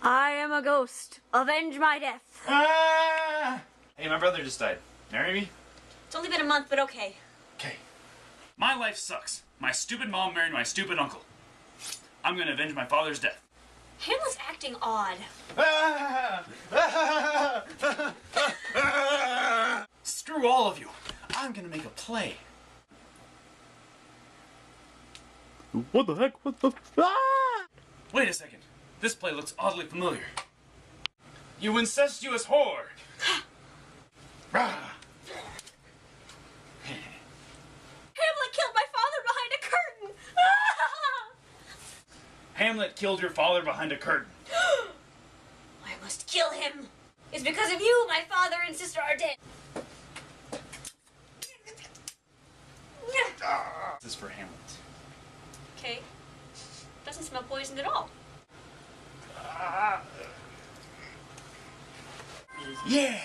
I am a ghost. Avenge my death. Ah! Hey, my brother just died. Marry me? It's only been a month, but okay. Okay. My life sucks. My stupid mom married my stupid uncle. I'm gonna avenge my father's death. Hamlet's acting odd. Screw all of you. I'm gonna make a play. What the heck? What the? Ah! Wait a second. This play looks oddly familiar. You incestuous whore! Ah. Hamlet killed my father behind a curtain. Hamlet killed your father behind a curtain. I must kill him. It's because of you my father and sister are dead. This is for Hamlet. Okay. Doesn't smell poisoned at all. Yeah!